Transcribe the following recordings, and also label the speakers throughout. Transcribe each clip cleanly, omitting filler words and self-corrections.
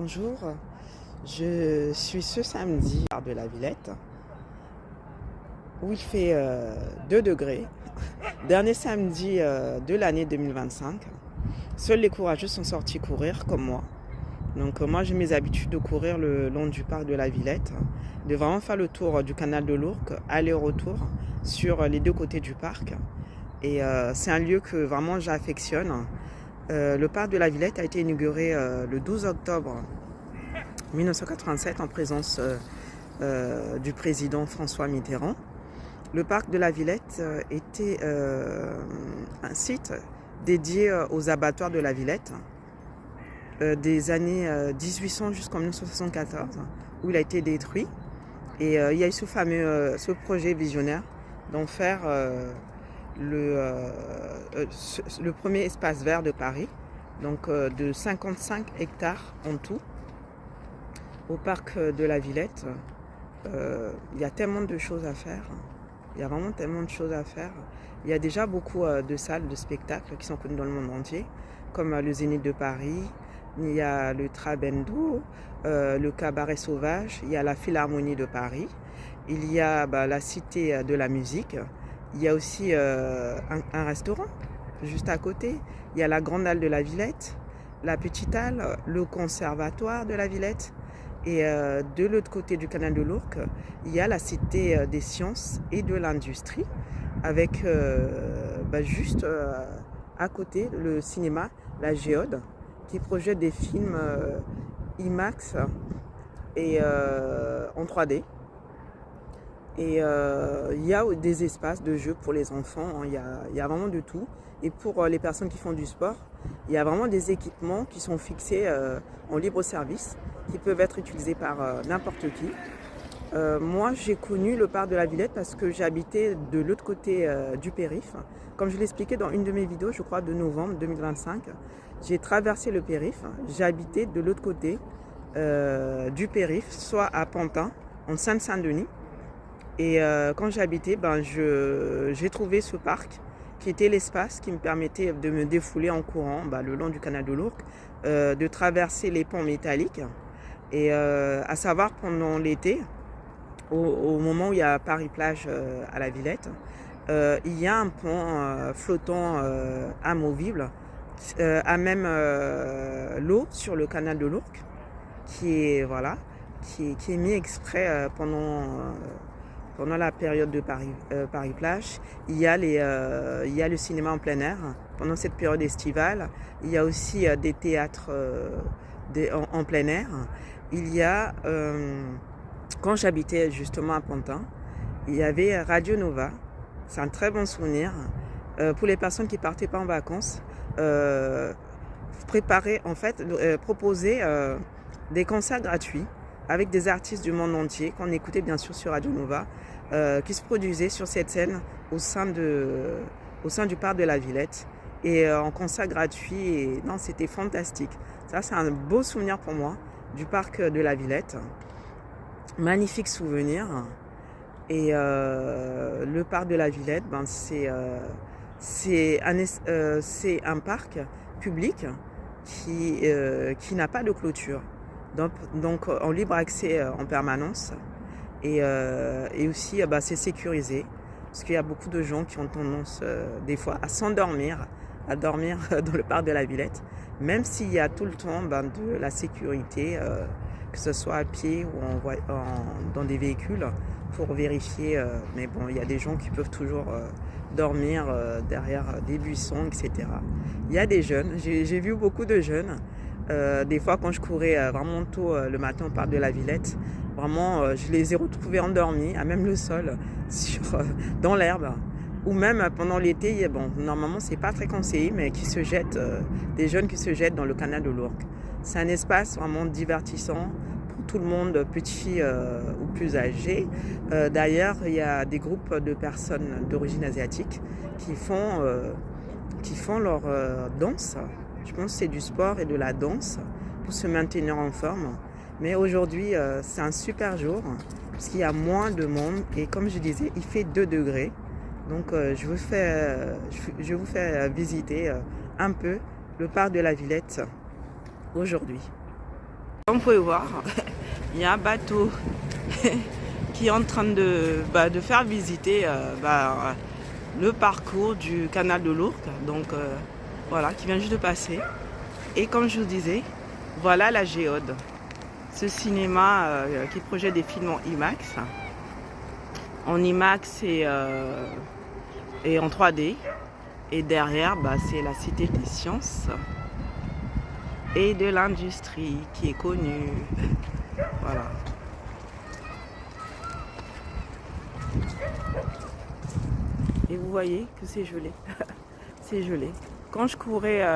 Speaker 1: Bonjour, je suis ce samedi à de la Villette où il fait 2 degrés. Dernier samedi de l'année 2025. Seuls les courageux sont sortis courir comme moi. Donc moi j'ai mes habitudes de courir le long du parc de la Villette, de vraiment faire le tour du canal de l'Ourcq, aller-retour sur les deux côtés du parc. Et c'est un lieu que vraiment j'affectionne. Le parc de la Villette a été inauguré le 12 octobre 1987 en présence du président François Mitterrand. Le parc de la Villette était un site dédié aux abattoirs de la Villette des années 1800 jusqu'en 1974 où il a été détruit. Et il y a eu ce projet visionnaire d'en faire le premier espace vert de Paris, donc de 55 hectares en tout. Au parc de la Villette, il y a tellement de choses à faire. Il y a vraiment tellement de choses à faire. Il y a déjà beaucoup de salles de spectacles qui sont connues dans le monde entier, comme le Zénith de Paris, il y a le Trabendo, le Cabaret Sauvage, il y a la Philharmonie de Paris, il y a la Cité de la Musique, il y a aussi un restaurant juste à côté, il y a la Grande Halle de la Villette, la Petite Halle, le Conservatoire de la Villette. Et de l'autre côté du canal de l'Ourcq, il y a la Cité des Sciences et de l'Industrie, avec juste à côté le cinéma La Géode, qui projette des films IMAX et en 3D. Et il y a des espaces de jeux pour les enfants, il y a vraiment de tout. Et pour les personnes qui font du sport, il y a vraiment des équipements qui sont fixés en libre service, qui peuvent être utilisés par n'importe qui. Moi, j'ai connu le parc de la Villette parce que j'habitais de l'autre côté du périph'. Comme je l'expliquais dans une de mes vidéos, je crois de novembre 2025, j'ai traversé le périph'. J'habitais de l'autre côté du périph', soit à Pantin, en Seine-Saint-Denis. Et quand j'habitais, j'ai trouvé ce parc qui était l'espace qui me permettait de me défouler en courant le long du canal de l'Ourcq, de traverser les ponts métalliques. Et à savoir pendant l'été, au moment où il y a Paris-Plage à la Villette, il y a un pont flottant amovible à même l'eau sur le canal de l'Ourcq qui est mis exprès pendant la période de Paris-Plage. Il y a le cinéma en plein air pendant cette période estivale. Il y a aussi des théâtres en plein air. Il y a, quand j'habitais justement à Pantin, il y avait Radio Nova. C'est un très bon souvenir. Pour les personnes qui ne partaient pas en vacances, proposer des concerts gratuits avec des artistes du monde entier qu'on écoutait bien sûr sur Radio Nova, qui se produisaient sur cette scène au sein du parc de la Villette et en concert gratuit. Et non, c'était fantastique. Ça, c'est un beau souvenir pour moi du parc de la Villette. Magnifique souvenir. Et le parc de la Villette, c'est un parc public qui n'a pas de clôture. Donc en libre accès en permanence. Et aussi, c'est sécurisé. Parce qu'il y a beaucoup de gens qui ont tendance, des fois, à dormir dans le parc de la Villette. Même s'il y a tout le temps de la sécurité, que ce soit à pied ou dans des véhicules, pour vérifier. Mais bon, il y a des gens qui peuvent toujours dormir derrière des buissons, etc. Il y a des jeunes, j'ai vu beaucoup de jeunes. Des fois, quand je courais vraiment tôt le matin au parc de la Villette, vraiment, je les ai retrouvés endormis, à même le sol, dans l'herbe. Ou même pendant l'été, normalement, c'est pas très conseillé, mais des jeunes qui se jettent dans le canal de l'Ourcq. C'est un espace vraiment divertissant pour tout le monde, petit ou plus âgé. D'ailleurs, il y a des groupes de personnes d'origine asiatique qui font leur danse. Je pense que c'est du sport et de la danse pour se maintenir en forme. Mais aujourd'hui, c'est un super jour parce qu'il y a moins de monde. Et comme je disais, il fait 2 degrés. Donc, je vous fais visiter un peu le parc de la Villette aujourd'hui. Comme vous pouvez voir, il y a un bateau qui est en train de faire visiter le parcours du canal de l'Ourcq. Donc voilà, qui vient juste de passer. Et comme je vous disais, voilà la Géode. Ce cinéma qui projette des films en IMAX. En IMAX et en 3D. Et derrière, c'est la Cité des Sciences et de l'Industrie qui est connue. Voilà. Et vous voyez que c'est gelé. C'est gelé. Quand je courais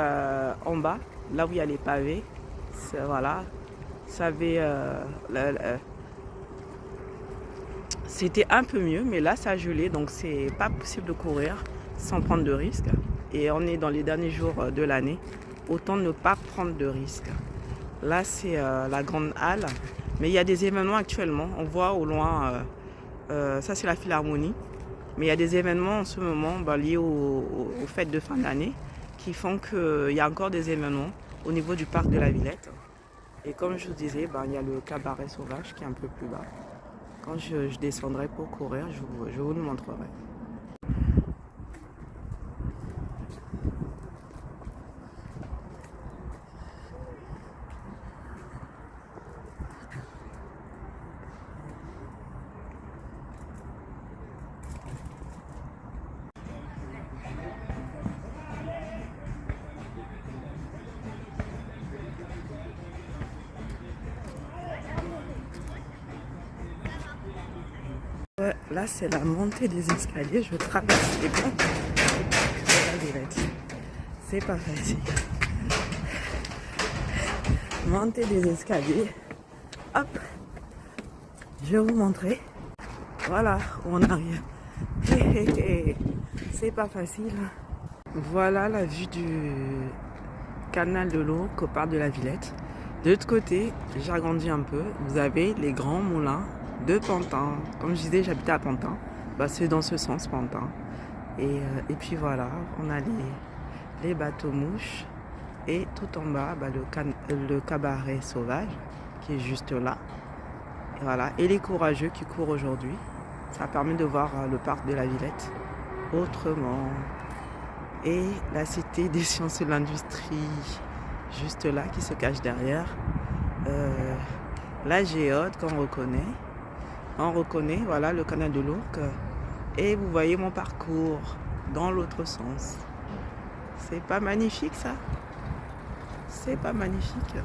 Speaker 1: en bas, là où il y a les pavés, voilà, ça avait... c'était un peu mieux, mais là ça a gelé, donc c'est pas possible de courir sans prendre de risques. Et on est dans les derniers jours de l'année, autant ne pas prendre de risques. Là c'est la grande halle, mais il y a des événements actuellement. On voit au loin, ça c'est la Philharmonie, mais il y a des événements en ce moment liés aux fêtes de fin d'année qui font qu'il y a encore des événements au niveau du parc de la Villette. Et comme je vous disais, il y a le cabaret sauvage qui est un peu plus bas. Quand je descendrai pour courir, je vous le montrerai. Là, c'est la montée des escaliers. Je traverse les ponts de la Villette. C'est pas facile. Montée des escaliers. Hop. Je vais vous montrer. Voilà où on arrive. C'est pas facile. Voilà la vue du canal de l'Ourcq au parc de la Villette. De l'autre côté, j'agrandis un peu. Vous avez les grands moulins de Pantin. Comme je disais, j'habitais à Pantin. C'est dans ce sens, Pantin. Et puis voilà, on a les bateaux mouches. Et tout en bas, le cabaret sauvage qui est juste là. Et voilà. Et les courageux qui courent aujourd'hui. Ça permet de voir le parc de la Villette autrement. Et la Cité des Sciences et de l'Industrie, juste là, qui se cache derrière. La Géode qu'on reconnaît. On reconnaît, voilà, le canal de l'Ourcq. Et vous voyez mon parcours dans l'autre sens. C'est pas magnifique, ça? C'est pas magnifique.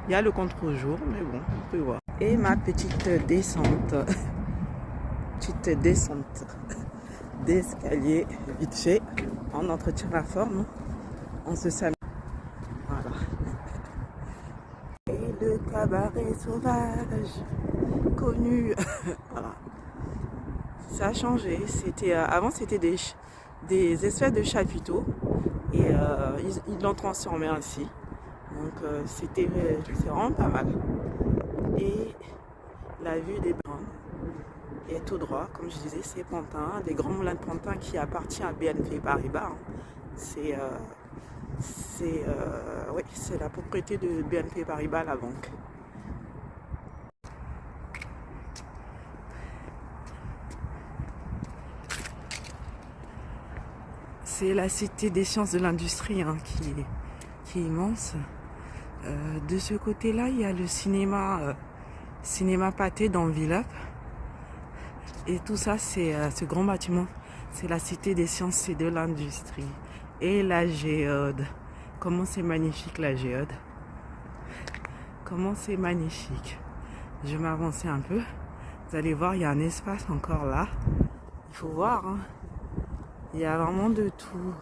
Speaker 1: Il y a le contre-jour, mais bon, on peut voir. Et ma petite descente. Petite descente d'escalier, vite fait. On entretient la forme. On se s'amuse. Voilà. Et le cabaret sauvage connu. Voilà. Ça a changé. Avant c'était des espèces de chapiteaux et ils l'ont transformé ainsi. Donc c'est vraiment pas mal. Et la vue des bornes est tout droit, comme je disais, c'est Pantin, des grands moulins de Pantin qui appartient à BNP Paribas. C'est la propriété de BNP Paribas, la banque. C'est la Cité des Sciences de l'Industrie qui est immense. De ce côté-là, il y a le cinéma Pathé dans Villeup. Et tout ça, c'est ce grand bâtiment. C'est la Cité des Sciences et de l'Industrie. Et la Géode. Comment c'est magnifique la Géode. Comment c'est magnifique. Je vais m'avancer un peu. Vous allez voir, il y a un espace encore là. Il faut voir, hein. Il y a vraiment de tout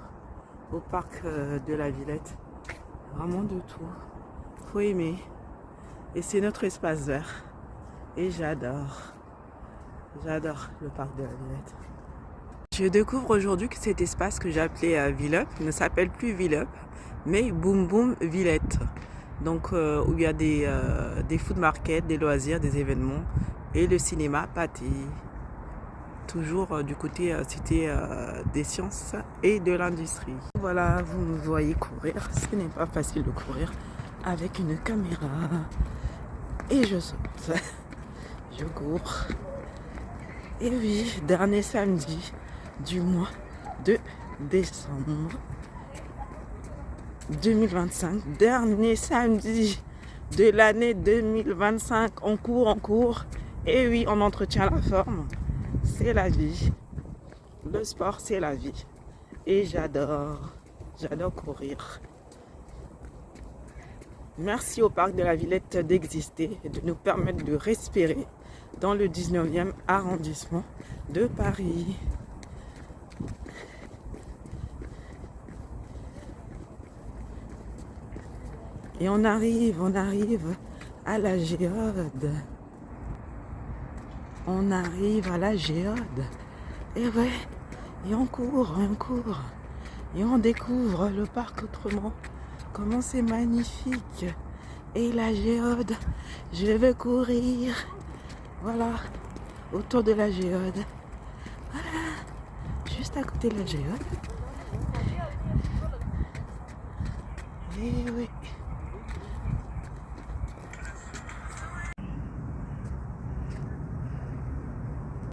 Speaker 1: au parc de la Villette. Vraiment de tout. Faut aimer. Et c'est notre espace vert. Et j'adore. J'adore le parc de la Villette. Je découvre aujourd'hui que cet espace que j'ai appelé Villeup ne s'appelle plus Villeup, mais Boum Boum Villette. Donc où il y a des food markets, des loisirs, des événements et le cinéma Pathé. Toujours du côté Cité des Sciences et de l'Industrie. Voilà, vous me voyez courir. Ce n'est pas facile de courir avec une caméra et je saute, je cours. Et oui, dernier samedi du mois de décembre 2025, dernier samedi de l'année 2025. On court. Et oui, on entretient la forme. C'est la vie. Le sport, c'est la vie. Et j'adore courir. Merci au parc de la Villette d'exister et de nous permettre de respirer dans le 19e arrondissement de Paris. Et on arrive à la géode. On arrive à la géode. Et ouais, et on court. Et on découvre le parc autrement. Comment c'est magnifique. Et la géode, je vais courir. Voilà, autour de la géode. Voilà, juste à côté de la géode. Et oui.